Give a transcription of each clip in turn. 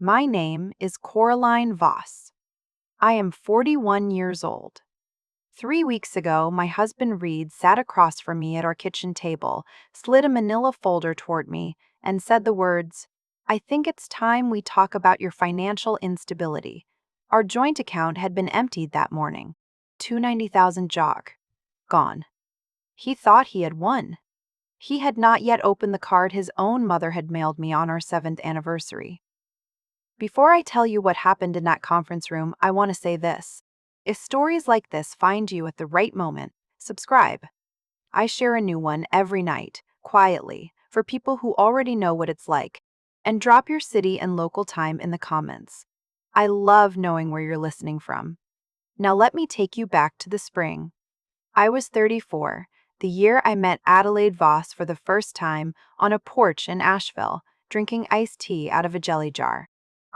My name is Coraline Voss. I am 41 years old. 3 weeks ago, my husband Reed sat across from me at our kitchen table, slid a manila folder toward me, and said the words, "I think it's time we talk about your financial instability." Our joint account had been emptied that morning. 290,000 jog. Gone. He thought he had won. He had not yet opened the card his own mother had mailed me on our 7th anniversary. Before I tell you what happened in that conference room, I want to say this. If stories like this find you at the right moment, subscribe. I share a new one every night, quietly, for people who already know what it's like. And drop your city and local time in the comments. I love knowing where you're listening from. Now let me take you back to the spring. I was 34, the year I met Adelaide Voss for the first time on a porch in Asheville, drinking iced tea out of a jelly jar.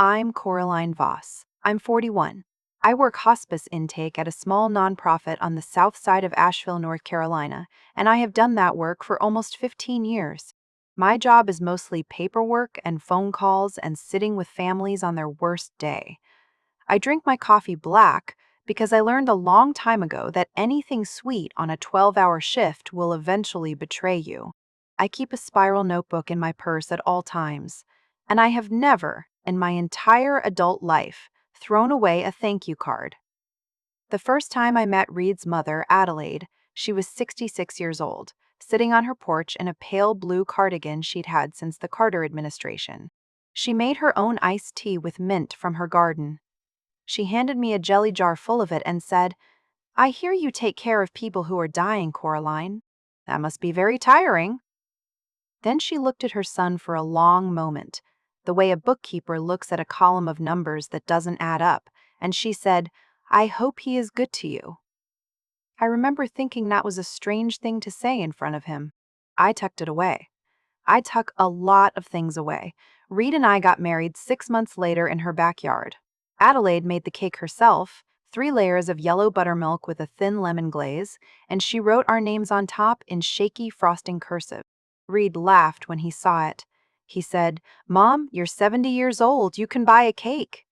I'm Coraline Voss. I'm 41. I work hospice intake at a small nonprofit on the south side of Asheville, North Carolina, and I have done that work for almost 15 years. My job is mostly paperwork and phone calls and sitting with families on their worst day. I drink my coffee black because I learned a long time ago that anything sweet on a 12-hour shift will eventually betray you. I keep a spiral notebook in my purse at all times, and I have never, in my entire adult life, thrown away a thank you card. The first time I met Reed's mother, Adelaide, she was 66 years old, sitting on her porch in a pale blue cardigan she'd had since the Carter administration. She made her own iced tea with mint from her garden. She handed me a jelly jar full of it and said, "I hear you take care of people who are dying, Coraline. That must be very tiring." Then she looked at her son for a long moment, the way a bookkeeper looks at a column of numbers that doesn't add up, and she said, "I hope he is good to you." I remember thinking that was a strange thing to say in front of him. I tucked it away. I tuck a lot of things away. Reed and I got married 6 months later in her backyard. Adelaide made the cake herself, 3 layers of yellow buttermilk with a thin lemon glaze, and she wrote our names on top in shaky frosting cursive. Reed laughed when he saw it. He said, "Mom, you're 70 years old. You can buy a cake."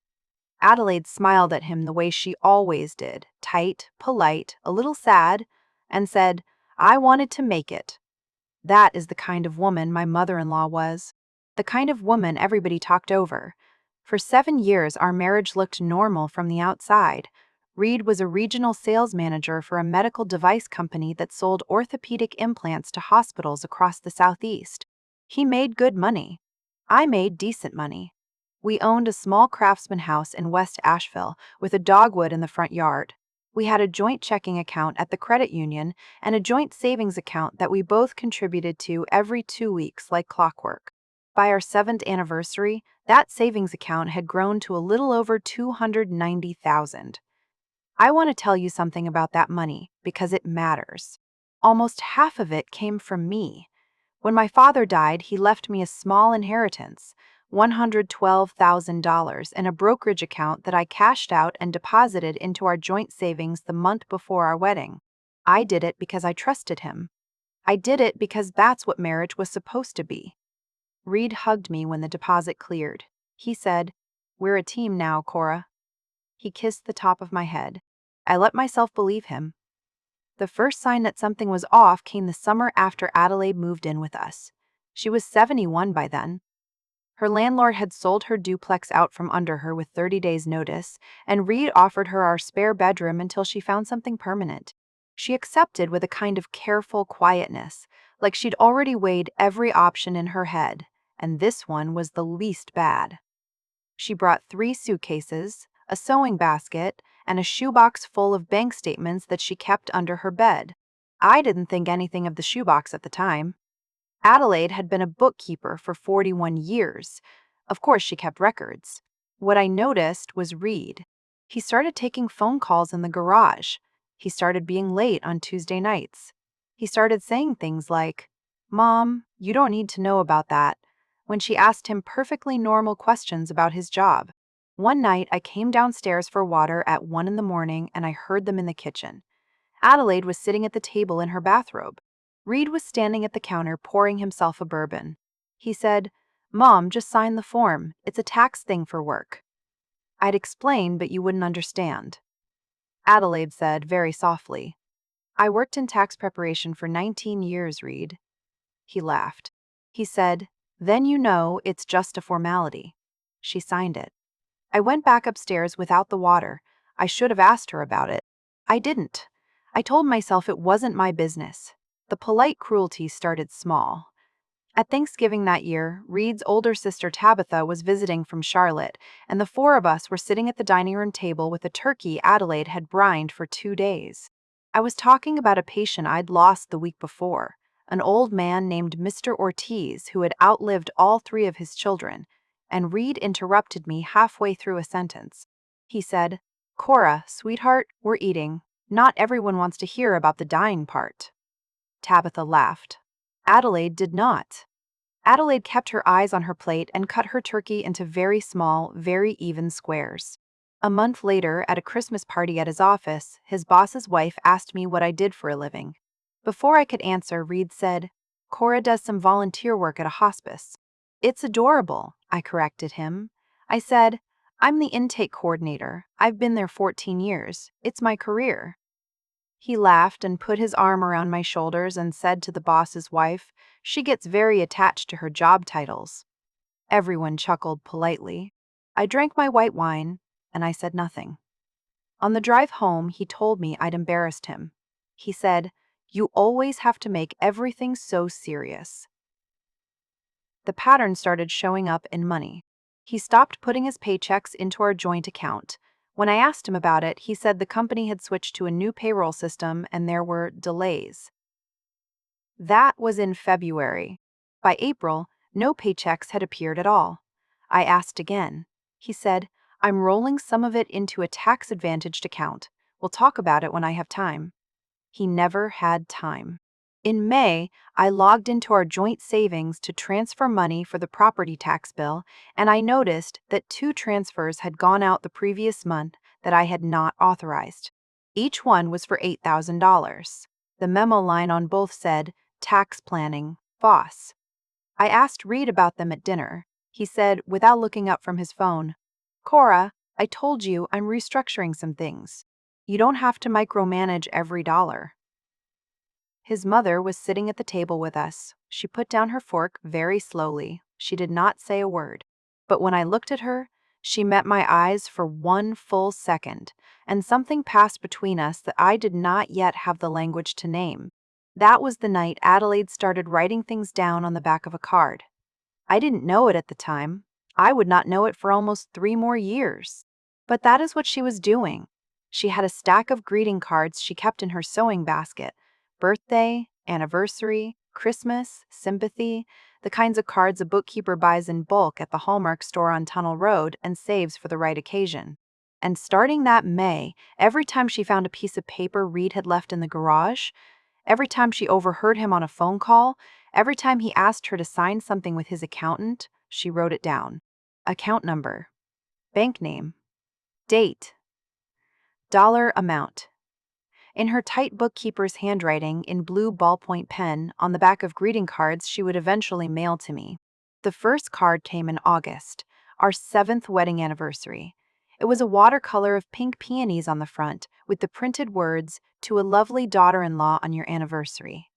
Adelaide smiled at him the way she always did, tight, polite, a little sad, and said, "I wanted to make it." That is the kind of woman my mother-in-law was. The kind of woman everybody talked over. For 7 years, our marriage looked normal from the outside. Reed was a regional sales manager for a medical device company that sold orthopedic implants to hospitals across the Southeast. He made good money. I made decent money. We owned a small craftsman house in West Asheville with a dogwood in the front yard. We had a joint checking account at the credit union and a joint savings account that we both contributed to every 2 weeks like clockwork. By our 7th anniversary, that savings account had grown to a little over 290,000. I want to tell you something about that money because it matters. Almost half of it came from me. When my father died, he left me a small inheritance, $112,000, in a brokerage account that I cashed out and deposited into our joint savings the month before our wedding. I did it because I trusted him. I did it because that's what marriage was supposed to be. Reed hugged me when the deposit cleared. He said, "We're a team now, Cora." He kissed the top of my head. I let myself believe him. The first sign that something was off came the summer after Adelaide moved in with us. She was 71 by then. Her landlord had sold her duplex out from under her with 30 days' notice, and Reed offered her our spare bedroom until she found something permanent. She accepted with a kind of careful quietness, like she'd already weighed every option in her head, and this one was the least bad. She brought 3 suitcases, a sewing basket, and a shoebox full of bank statements that she kept under her bed. I didn't think anything of the shoebox at the time. Adelaide had been a bookkeeper for 41 years. Of course, she kept records. What I noticed was Reed. He started taking phone calls in the garage. He started being late on Tuesday nights. He started saying things like, "Mom, you don't need to know about that," when she asked him perfectly normal questions about his job. One night, I came downstairs for water at 1 in the morning and I heard them in the kitchen. Adelaide was sitting at the table in her bathrobe. Reed was standing at the counter pouring himself a bourbon. He said, "Mom, just sign the form. It's a tax thing for work." I'd explain, but you wouldn't understand. Adelaide said, very softly, "I worked in tax preparation for 19 years, Reed." He laughed. He said, "Then you know it's just a formality." She signed it. I went back upstairs without the water. I should have asked her about it. I didn't. I told myself it wasn't my business. The polite cruelty started small. At Thanksgiving that year, Reed's older sister Tabitha was visiting from Charlotte, and the four of us were sitting at the dining room table with a turkey Adelaide had brined for 2 days. I was talking about a patient I'd lost the week before, an old man named Mr. Ortiz who had outlived all three of his children, and Reed interrupted me halfway through a sentence. He said, "Cora, sweetheart, we're eating. Not everyone wants to hear about the dying part." Tabitha laughed. Adelaide did not. Adelaide kept her eyes on her plate and cut her turkey into very small, very even squares. A month later, at a Christmas party at his office, his boss's wife asked me what I did for a living. Before I could answer, Reed said, "Cora does some volunteer work at a hospice." "It's adorable," I corrected him. I said, "I'm the intake coordinator. I've been there 14 years. It's my career." He laughed and put his arm around my shoulders and said to the boss's wife, "She gets very attached to her job titles." Everyone chuckled politely. I drank my white wine, and I said nothing. On the drive home, he told me I'd embarrassed him. He said, "You always have to make everything so serious." The pattern started showing up in money. He stopped putting his paychecks into our joint account. When I asked him about it, he said the company had switched to a new payroll system and there were delays. That was in February. By April, no paychecks had appeared at all. I asked again. He said, "I'm rolling some of it into a tax-advantaged account. We'll talk about it when I have time." He never had time. In May, I logged into our joint savings to transfer money for the property tax bill, and I noticed that 2 transfers had gone out the previous month that I had not authorized. Each one was for $8,000. The memo line on both said, "Tax planning, boss." I asked Reed about them at dinner. He said, without looking up from his phone, "Cora, I told you I'm restructuring some things. You don't have to micromanage every dollar." His mother was sitting at the table with us. She put down her fork very slowly. She did not say a word. But when I looked at her, she met my eyes for 1 full second, and something passed between us that I did not yet have the language to name. That was the night Adelaide started writing things down on the back of a card. I didn't know it at the time. I would not know it for almost 3 more years. But that is what she was doing. She had a stack of greeting cards she kept in her sewing basket. Birthday, anniversary, Christmas, sympathy, the kinds of cards a bookkeeper buys in bulk at the Hallmark store on Tunnel Road and saves for the right occasion. And starting that May, every time she found a piece of paper Reed had left in the garage, every time she overheard him on a phone call, every time he asked her to sign something with his accountant, she wrote it down. Account number, bank name, date, dollar amount. In her tight bookkeeper's handwriting in blue ballpoint pen on the back of greeting cards she would eventually mail to me. The first card came in August, our 7th wedding anniversary. It was a watercolor of pink peonies on the front with the printed words, "To a lovely daughter-in-law on your anniversary."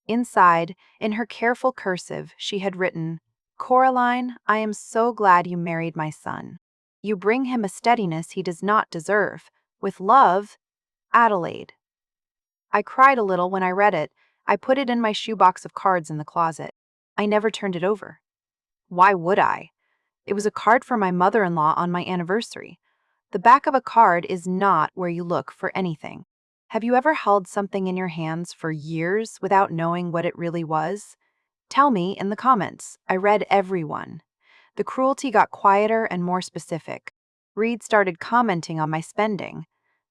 Inside, in her careful cursive, she had written, "Coraline, I am so glad you married my son. You bring him a steadiness he does not deserve. With love, Adelaide." I cried a little when I read it. I put it in my shoebox of cards in the closet. I never turned it over. Why would I? It was a card for my mother-in-law on my anniversary. The back of a card is not where you look for anything. Have you ever held something in your hands for years without knowing what it really was? Tell me in the comments. I read every one. The cruelty got quieter and more specific. Reed started commenting on my spending.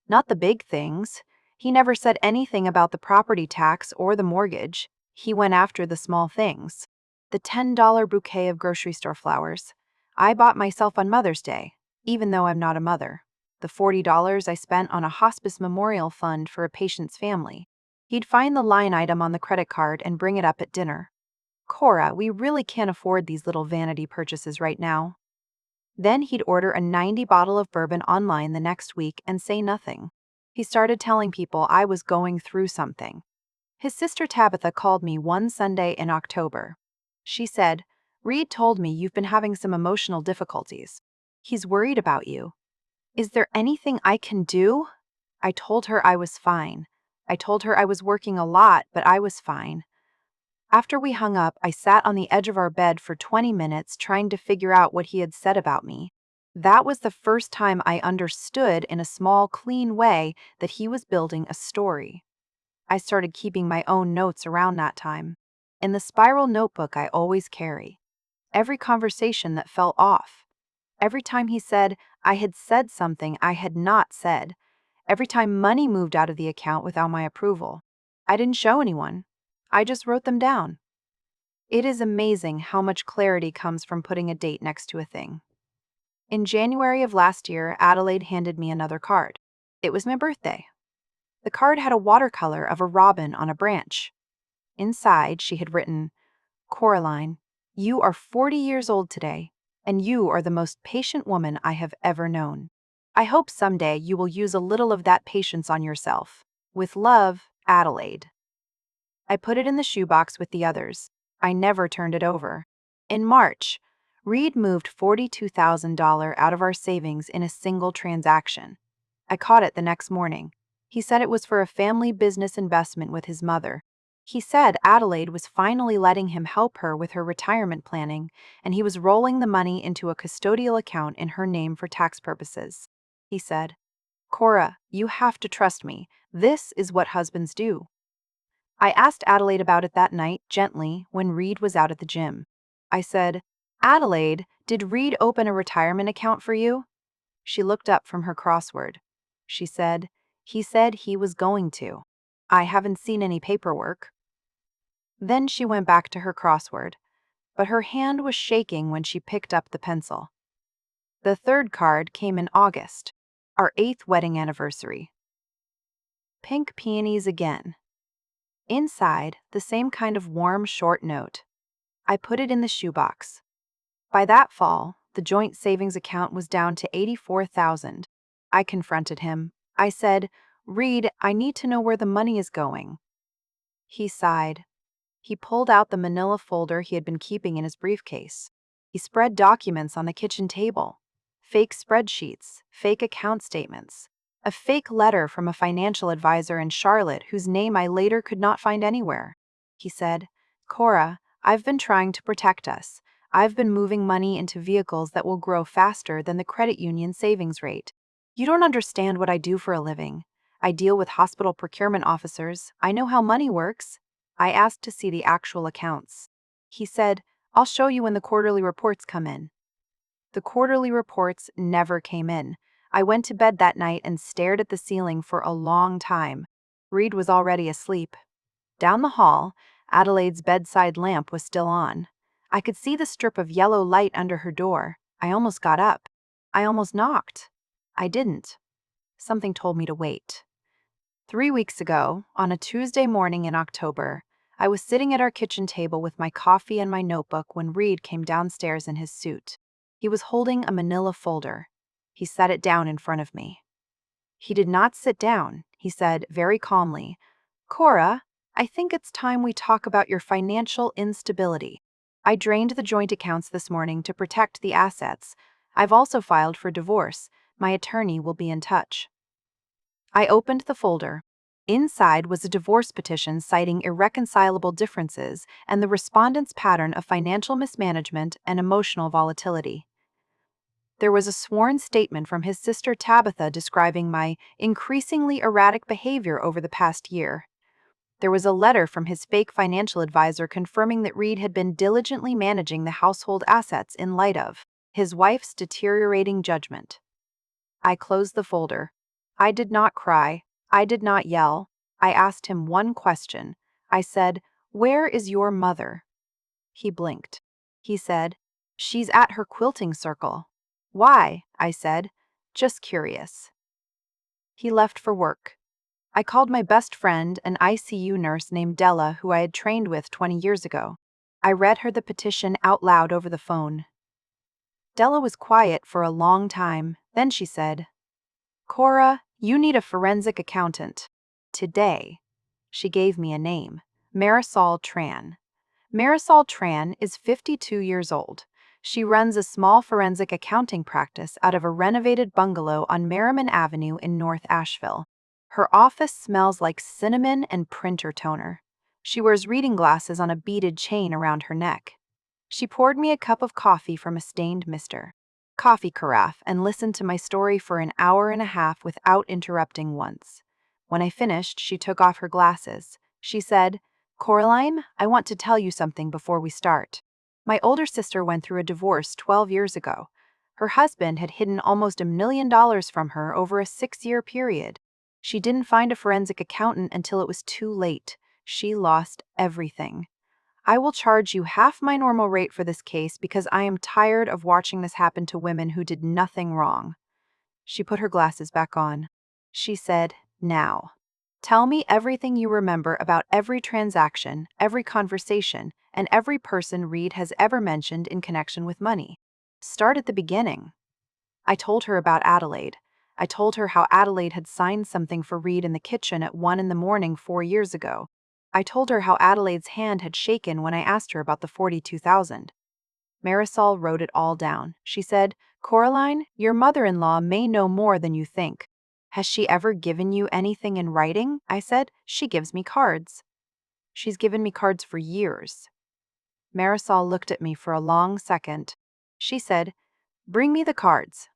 Not the big things. He never said anything about the property tax or the mortgage. He went after the small things. The $10 bouquet of grocery store flowers I bought myself on Mother's Day, even though I'm not a mother. The $40 I spent on a hospice memorial fund for a patient's family. He'd find the line item on the credit card and bring it up at dinner. Cora, we really can't afford these little vanity purchases right now. Then he'd order a 90 bottle of bourbon online the next week and say nothing. He started telling people I was going through something. His sister Tabitha called me one Sunday in October. She said, "Reed told me you've been having some emotional difficulties. He's worried about you. Is there anything I can do?" I told her I was fine. I told her I was working a lot, but I was fine. After we hung up, I sat on the edge of our bed for 20 minutes trying to figure out what he had said about me. That was the first time I understood in a small, clean way that he was building a story. I started keeping my own notes around that time. In the spiral notebook I always carry. Every conversation that fell off. Every time he said I had said something I had not said. Every time money moved out of the account without my approval. I didn't show anyone. I just wrote them down. It is amazing how much clarity comes from putting a date next to a thing. In January of last year, Adelaide handed me another card. It was my birthday. The card had a watercolor of a robin on a branch. Inside, she had written, "Coraline, you are 40 years old today, and you are the most patient woman I have ever known. I hope someday you will use a little of that patience on yourself. With love, Adelaide." I put it in the shoebox with the others. I never turned it over. In March, Reed moved $42,000 out of our savings in a single transaction. I caught it the next morning. He said it was for a family business investment with his mother. He said Adelaide was finally letting him help her with her retirement planning, and he was rolling the money into a custodial account in her name for tax purposes. He said, "Cora, you have to trust me. This is what husbands do." I asked Adelaide about it that night, gently, when Reed was out at the gym. I said, "Adelaide, did Reed open a retirement account for you?" She looked up from her crossword. She said, "He said he was going to. I haven't seen any paperwork." Then she went back to her crossword, but her hand was shaking when she picked up the pencil. The third card came in August, our 8th wedding anniversary. Pink peonies again. Inside, the same kind of warm, short note. I put it in the shoebox. By that fall, the joint savings account was down to $84,000. I confronted him. I said, "Reed, I need to know where the money is going." He sighed. He pulled out the manila folder he had been keeping in his briefcase. He spread documents on the kitchen table. Fake spreadsheets, fake account statements, a fake letter from a financial advisor in Charlotte whose name I later could not find anywhere. He said, "Cora, I've been trying to protect us. I've been moving money into vehicles that will grow faster than the credit union savings rate. You don't understand what I do for a living. I deal with hospital procurement officers. I know how money works." I asked to see the actual accounts. He said, "I'll show you when the quarterly reports come in." The quarterly reports never came in. I went to bed that night and stared at the ceiling for a long time. Reed was already asleep. Down the hall, Adelaide's bedside lamp was still on. I could see the strip of yellow light under her door. I almost got up. I almost knocked. I didn't. Something told me to wait. 3 weeks ago, on a Tuesday morning in October, I was sitting at our kitchen table with my coffee and my notebook when Reed came downstairs in his suit. He was holding a manila folder. He set it down in front of me. He did not sit down. He said very calmly, "Cora, I think it's time we talk about your financial instability. I drained the joint accounts this morning to protect the assets. I've also filed for divorce. My attorney will be in touch." I opened the folder. Inside was a divorce petition citing irreconcilable differences and the respondent's pattern of financial mismanagement and emotional volatility. There was a sworn statement from his sister Tabitha describing my increasingly erratic behavior over the past year. There was a letter from his fake financial advisor confirming that Reed had been diligently managing the household assets in light of his wife's deteriorating judgment. I closed the folder. I did not cry. I did not yell. I asked him one question. I said, "Where is your mother?" He blinked. He said, "She's at her quilting circle." "Why?" I said, "Just curious." He left for work. I called my best friend, an ICU nurse named Della, who I had trained with 20 years ago. I read her the petition out loud over the phone. Della was quiet for a long time. Then she said, "Cora, you need a forensic accountant. Today." She gave me a name, Marisol Tran. Marisol Tran is 52 years old. She runs a small forensic accounting practice out of a renovated bungalow on Merriman Avenue in North Asheville. Her office smells like cinnamon and printer toner. She wears reading glasses on a beaded chain around her neck. She poured me a cup of coffee from a stained mister coffee carafe and listened to my story for an hour and a half without interrupting once. When I finished, she took off her glasses. She said, "Coraline, I want to tell you something before we start. My older sister went through a divorce 12 years ago. Her husband had hidden almost $1 million from her over a 6-year period. She didn't find a forensic accountant until it was too late. She lost everything. I will charge you half my normal rate for this case because I am tired of watching this happen to women who did nothing wrong." She put her glasses back on. She said, "Now, tell me everything you remember about every transaction, every conversation, and every person Reed has ever mentioned in connection with money. Start at the beginning." I told her about Adelaide. I told her how Adelaide had signed something for Reed in the kitchen at 1 in the morning 4 years ago. I told her how Adelaide's hand had shaken when I asked her about the 42,000. Marisol wrote it all down. She said, "Coraline, your mother-in-law may know more than you think." "Has she ever given you anything in writing?" I said. "She gives me cards." "She's given me cards for years." Marisol looked at me for a long second. She said, "Bring me the cards."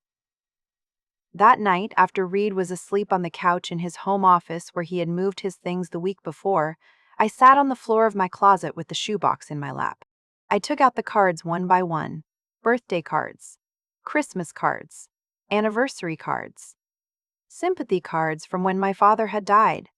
That night, after Reed was asleep on the couch in his home office where he had moved his things the week before, I sat on the floor of my closet with the shoebox in my lap. I took out the cards one by one. Birthday cards, Christmas cards, anniversary cards, sympathy cards from when my father had died.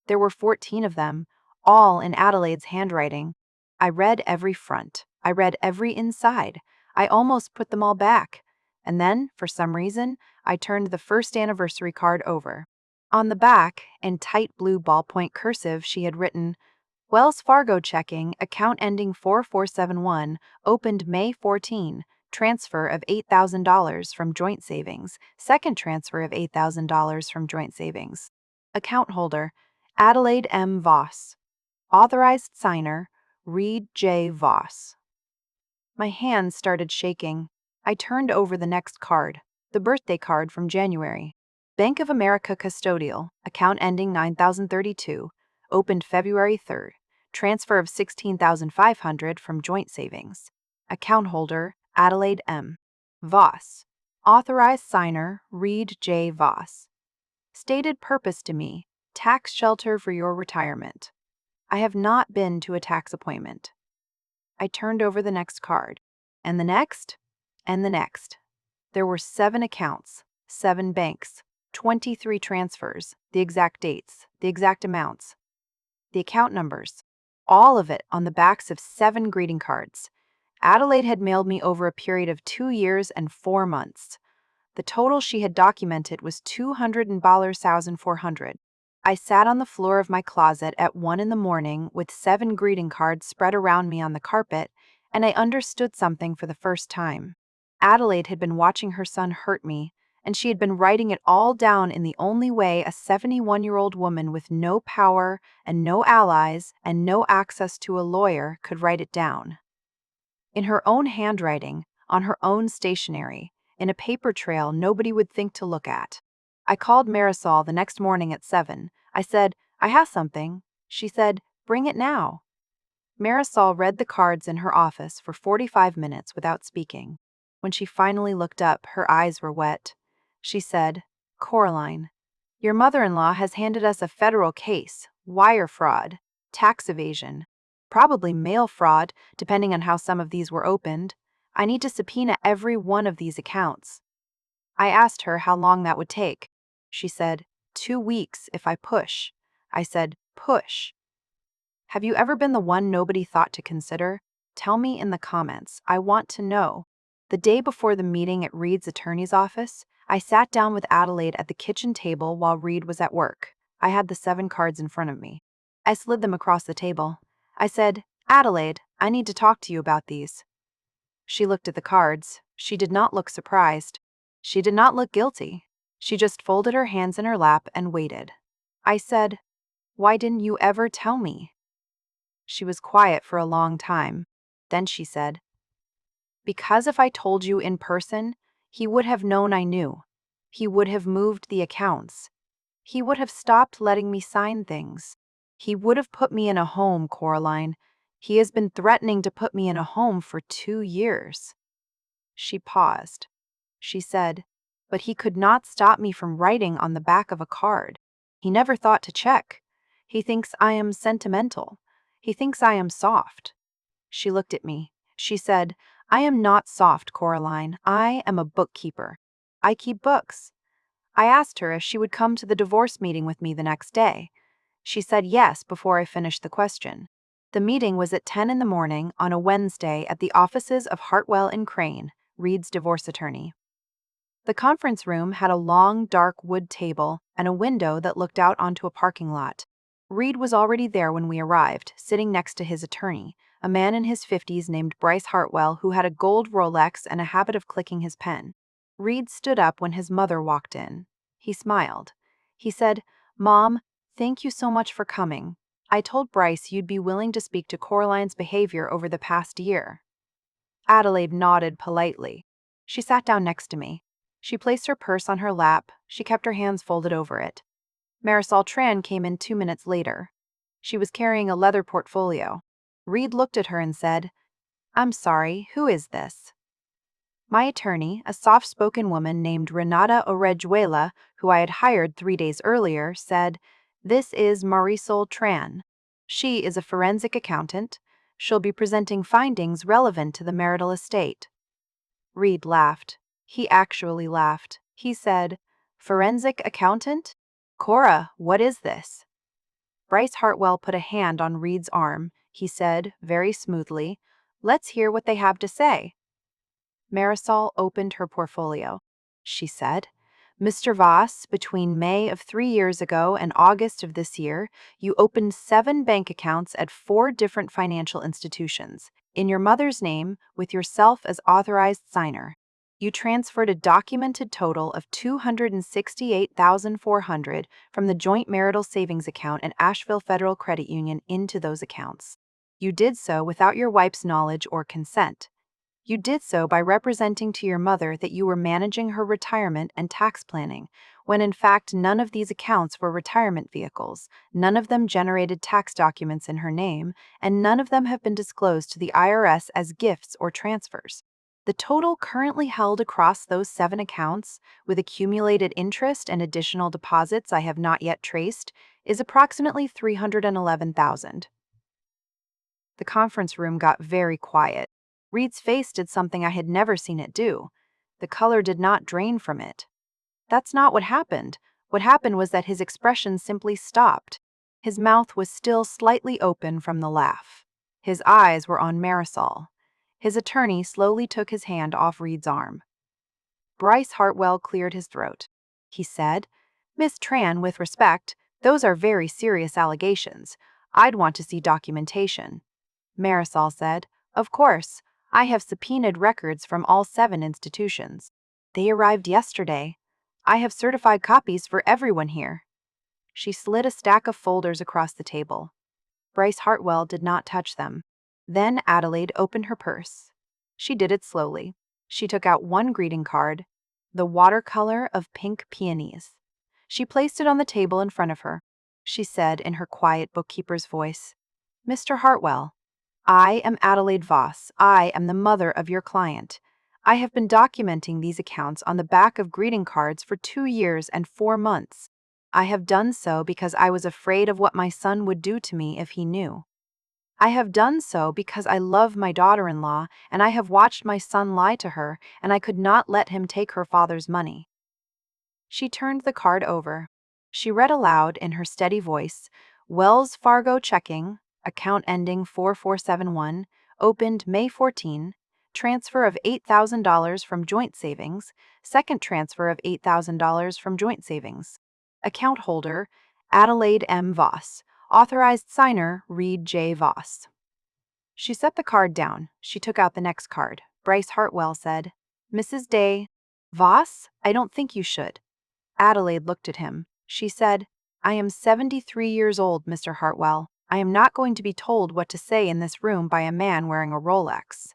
There were 14 of them, all in Adelaide's handwriting. I read every front. I read every inside. I almost put them all back. And then, for some reason, I turned the first anniversary card over. On the back, in tight blue ballpoint cursive, she had written, "Wells Fargo checking, account ending 4471, opened May 14, transfer of $8,000 from joint savings, second transfer of $8,000 from joint savings. Account holder, Adelaide M. Voss. Authorized signer, Reed J. Voss." My hands started shaking. I turned over the next card, the birthday card from January. Bank of America custodial, account ending 9032, opened February 3rd, transfer of $16,500 from joint savings. Account holder, Adelaide M. Voss. Authorized signer, Reed J. Voss. Stated purpose to me, tax shelter for your retirement. I have not been to a tax appointment. I turned over the next card, and the next, and the next. There were 7 accounts, 7 banks, 23 transfers, the exact dates, the exact amounts, the account numbers, all of it on the backs of 7 greeting cards. Adelaide had mailed me over a period of 2 years and 4 months. The total she had documented was $200,400. I sat on the floor of my closet at 1 in the morning with 7 greeting cards spread around me on the carpet, and I understood something for the first time. Adelaide had been watching her son hurt me, and she had been writing it all down in the only way a 71-year-old woman with no power and no allies and no access to a lawyer could write it down. In her own handwriting, on her own stationery, in a paper trail nobody would think to look at. I called Marisol the next morning at 7. I said, "I have something." She said, "Bring it now." Marisol read the cards in her office for 45 minutes without speaking. When she finally looked up, her eyes were wet. She said, "Coraline, your mother-in-law has handed us a federal case, wire fraud, tax evasion, probably mail fraud, depending on how some of these were opened. I need to subpoena every one of these accounts." I asked her how long that would take. She said, 2 weeks if I push. I said, "Push." Have you ever been the one nobody thought to consider? Tell me in the comments. I want to know. The day before the meeting at Reed's attorney's office, I sat down with Adelaide at the kitchen table while Reed was at work. I had the 7 cards in front of me. I slid them across the table. I said, "Adelaide, I need to talk to you about these. She looked at the cards. She did not look surprised. She did not look guilty. She just folded her hands in her lap and waited. I said, "Why didn't you ever tell me?" She was quiet for a long time. Then she said, "Because if I told you in person, he would have known I knew. He would have moved the accounts. He would have stopped letting me sign things. He would have put me in a home, Coraline. He has been threatening to put me in a home for 2 years." She paused. She said, "But he could not stop me from writing on the back of a card. He never thought to check. He thinks I am sentimental. He thinks I am soft." She looked at me. She said, "I am not soft, Coraline. I am a bookkeeper. I keep books." I asked her if she would come to the divorce meeting with me the next day. She said yes before I finished the question. The meeting was at 10 in the morning on a Wednesday at the offices of Hartwell and Crane, Reed's divorce attorney. The conference room had a long, dark wood table and a window that looked out onto a parking lot. Reed was already there when we arrived, sitting next to his attorney, a man in his 50s named Bryce Hartwell who had a gold Rolex and a habit of clicking his pen. Reed stood up when his mother walked in. He smiled. He said, "Mom, thank you so much for coming. I told Bryce you'd be willing to speak to Coraline's behavior over the past year." Adelaide nodded politely. She sat down next to me. She placed her purse on her lap. She kept her hands folded over it. Marisol Tran came in 2 minutes later. She was carrying a leather portfolio. Reed looked at her and said, "I'm sorry, who is this?" My attorney, a soft-spoken woman named Renata Orejuela, who I had hired 3 days earlier, said, "This is Marisol Tran. She is a forensic accountant. She'll be presenting findings relevant to the marital estate." Reed laughed. He actually laughed. He said, "Forensic accountant? Cora, what is this?" Bryce Hartwell put a hand on Reed's arm. He said, very smoothly, "Let's hear what they have to say." Marisol opened her portfolio. She said, "Mr. Voss, between May of 3 years ago and August of this year, you opened 7 bank accounts at 4 different financial institutions, in your mother's name, with yourself as authorized signer. You transferred a documented total of $268,400 from the joint marital savings account at Asheville Federal Credit Union into those accounts. You did so without your wife's knowledge or consent. You did so by representing to your mother that you were managing her retirement and tax planning, when in fact none of these accounts were retirement vehicles, none of them generated tax documents in her name, and none of them have been disclosed to the IRS as gifts or transfers. The total currently held across those 7 accounts, with accumulated interest and additional deposits I have not yet traced, is approximately $311,000. The conference room got very quiet. Reed's face did something I had never seen it do. The color did not drain from it. That's not what happened. What happened was that his expression simply stopped. His mouth was still slightly open from the laugh. His eyes were on Marisol. His attorney slowly took his hand off Reed's arm. Bryce Hartwell cleared his throat. He said, "Miss Tran, with respect, those are very serious allegations. I'd want to see documentation." Marisol said, "Of course. I have subpoenaed records from all 7 institutions. They arrived yesterday. I have certified copies for everyone here." She slid a stack of folders across the table. Bryce Hartwell did not touch them. Then Adelaide opened her purse. She did it slowly. She took out 1 greeting card, the watercolor of pink peonies. She placed it on the table in front of her. She said in her quiet bookkeeper's voice, "Mr. Hartwell, I am Adelaide Voss. I am the mother of your client. I have been documenting these accounts on the back of greeting cards for 2 years and 4 months. I have done so because I was afraid of what my son would do to me if he knew. I have done so because I love my daughter-in-law and I have watched my son lie to her and I could not let him take her father's money." She turned the card over. She read aloud in her steady voice, "Wells Fargo checking, account ending 4471, opened May 14, transfer of $8,000 from joint savings, second transfer of $8,000 from joint savings. Account holder, Adelaide M. Voss, authorized signer, Reed J. Voss." She set the card down. She took out the next card. Bryce Hartwell said, Mrs. Day. Voss, I don't think you should. Adelaide looked at him. She said, I am 73 years old, Mr. Hartwell. I am not going to be told what to say in this room by a man wearing a Rolex.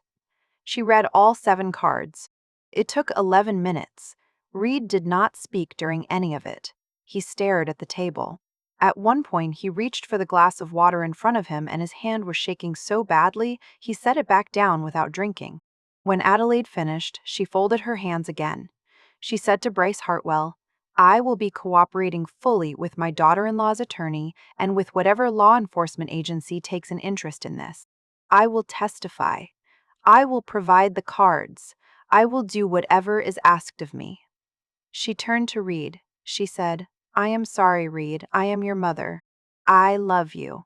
She read all 7 cards. It took 11 minutes. Reed did not speak during any of it. He stared at the table. At one point, he reached for the glass of water in front of him and his hand was shaking so badly, he set it back down without drinking. When Adelaide finished, she folded her hands again. She said to Bryce Hartwell, I will be cooperating fully with my daughter-in-law's attorney and with whatever law enforcement agency takes an interest in this. I will testify. I will provide the cards. I will do whatever is asked of me. She turned to Reed. She said, I am sorry, Reed. I am your mother. I love you.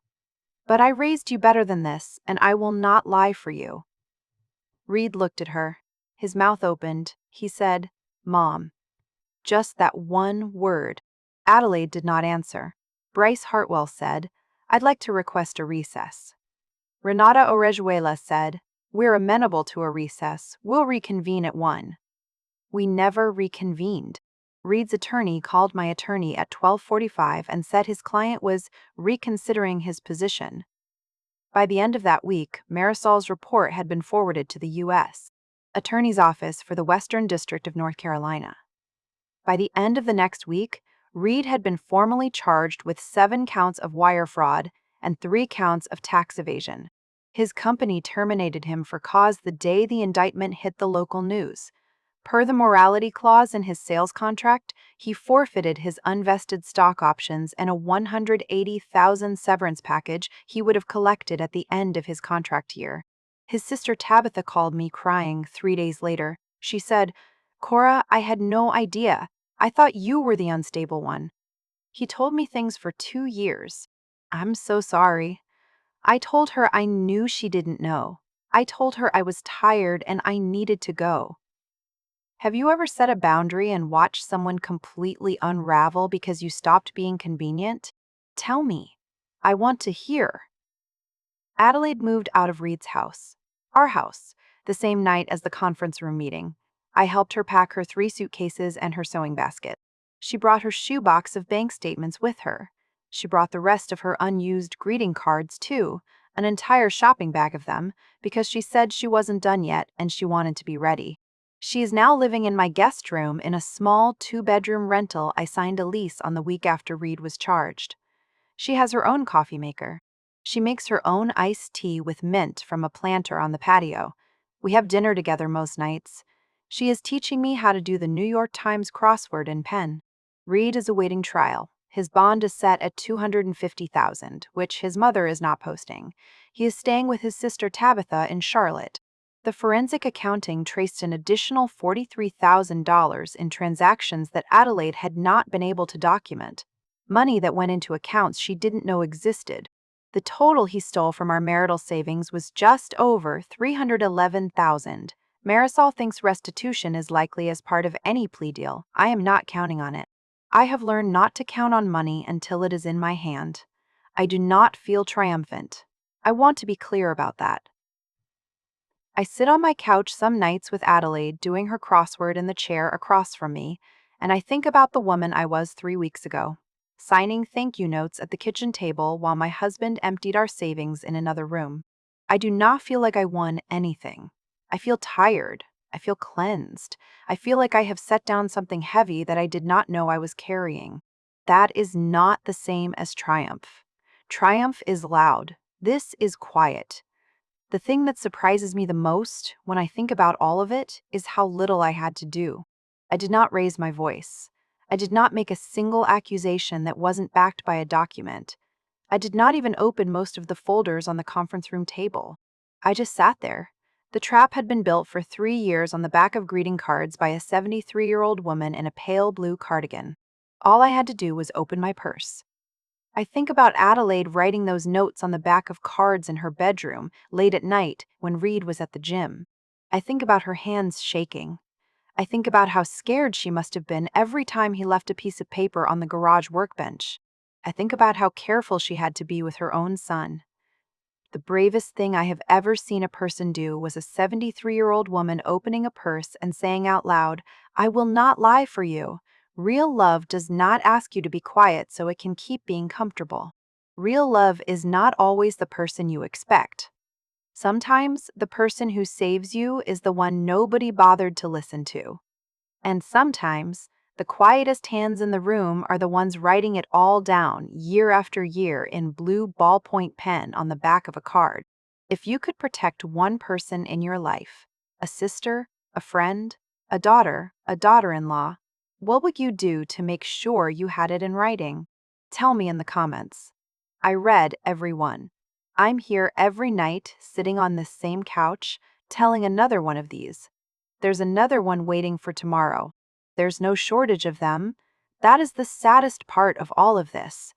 But I raised you better than this, and I will not lie for you. Reed looked at her. His mouth opened. He said, Mom. Just that one word. Adelaide did not answer. Bryce Hartwell said, I'd like to request a recess. Renata Orejuela said, We're amenable to a recess. We'll reconvene at 1. We never reconvened. Reed's attorney called my attorney at 12:45 and said his client was reconsidering his position. By the end of that week, Marisol's report had been forwarded to the U.S. Attorney's Office for the Western District of North Carolina. By the end of the next week, Reed had been formally charged with 7 counts of wire fraud and 3 counts of tax evasion. His company terminated him for cause the day the indictment hit the local news. Per the morality clause in his sales contract, he forfeited his unvested stock options and a $180,000 severance package he would have collected at the end of his contract year. His sister Tabitha called me crying 3 days later. She said, Cora, I had no idea. I thought you were the unstable one. He told me things for 2 years. I'm so sorry. I told her I knew she didn't know. I told her I was tired and I needed to go. Have you ever set a boundary and watched someone completely unravel because you stopped being convenient? Tell me. I want to hear. Adelaide moved out of Reed's house, our house, the same night as the conference room meeting. I helped her pack her 3 suitcases and her sewing basket. She brought her shoebox of bank statements with her. She brought the rest of her unused greeting cards, too, an entire shopping bag of them, because she said she wasn't done yet and she wanted to be ready. She is now living in my guest room in a small 2-bedroom rental I signed a lease on the week after Reed was charged. She has her own coffee maker. She makes her own iced tea with mint from a planter on the patio. We have dinner together most nights. She is teaching me how to do the New York Times crossword in pen. Reed is awaiting trial. His bond is set at $250,000, which his mother is not posting. He is staying with his sister Tabitha in Charlotte. The forensic accounting traced an additional $43,000 in transactions that Adelaide had not been able to document. Money that went into accounts she didn't know existed. The total he stole from our marital savings was just over $311,000. Marisol thinks restitution is likely as part of any plea deal. I am not counting on it. I have learned not to count on money until it is in my hand. I do not feel triumphant. I want to be clear about that. I sit on my couch some nights with Adelaide doing her crossword in the chair across from me, and I think about the woman I was 3 weeks ago, signing thank you notes at the kitchen table while my husband emptied our savings in another room. I do not feel like I won anything. I feel tired. I feel cleansed. I feel like I have set down something heavy that I did not know I was carrying. That is not the same as triumph. Triumph is loud. This is quiet. The thing that surprises me the most when I think about all of it is how little I had to do. I did not raise my voice. I did not make a single accusation that wasn't backed by a document. I did not even open most of the folders on the conference room table. I just sat there. The trap had been built for 3 years on the back of greeting cards by a 73-year-old woman in a pale blue cardigan. All I had to do was open my purse. I think about Adelaide writing those notes on the back of cards in her bedroom late at night when Reed was at the gym. I think about her hands shaking. I think about how scared she must have been every time he left a piece of paper on the garage workbench. I think about how careful she had to be with her own son. The bravest thing I have ever seen a person do was a 73-year-old woman opening a purse and saying out loud, "I will not lie for you." Real love does not ask you to be quiet so it can keep being comfortable. Real love is not always the person you expect. Sometimes the person who saves you is the one nobody bothered to listen to. And sometimes the quietest hands in the room are the ones writing it all down year after year in blue ballpoint pen on the back of a card. If you could protect one person in your life, a sister, a friend, a daughter-in-law, what would you do to make sure you had it in writing? Tell me in the comments. I read every one. I'm here every night, sitting on this same couch, telling another one of these. There's another one waiting for tomorrow. There's no shortage of them. That is the saddest part of all of this.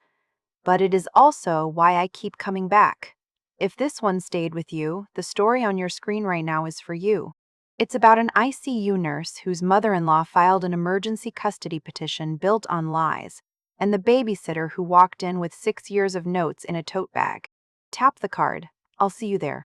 But it is also why I keep coming back. If this one stayed with you, the story on your screen right now is for you. It's about an ICU nurse whose mother-in-law filed an emergency custody petition built on lies, and the babysitter who walked in with 6 years of notes in a tote bag. Tap the card. I'll see you there.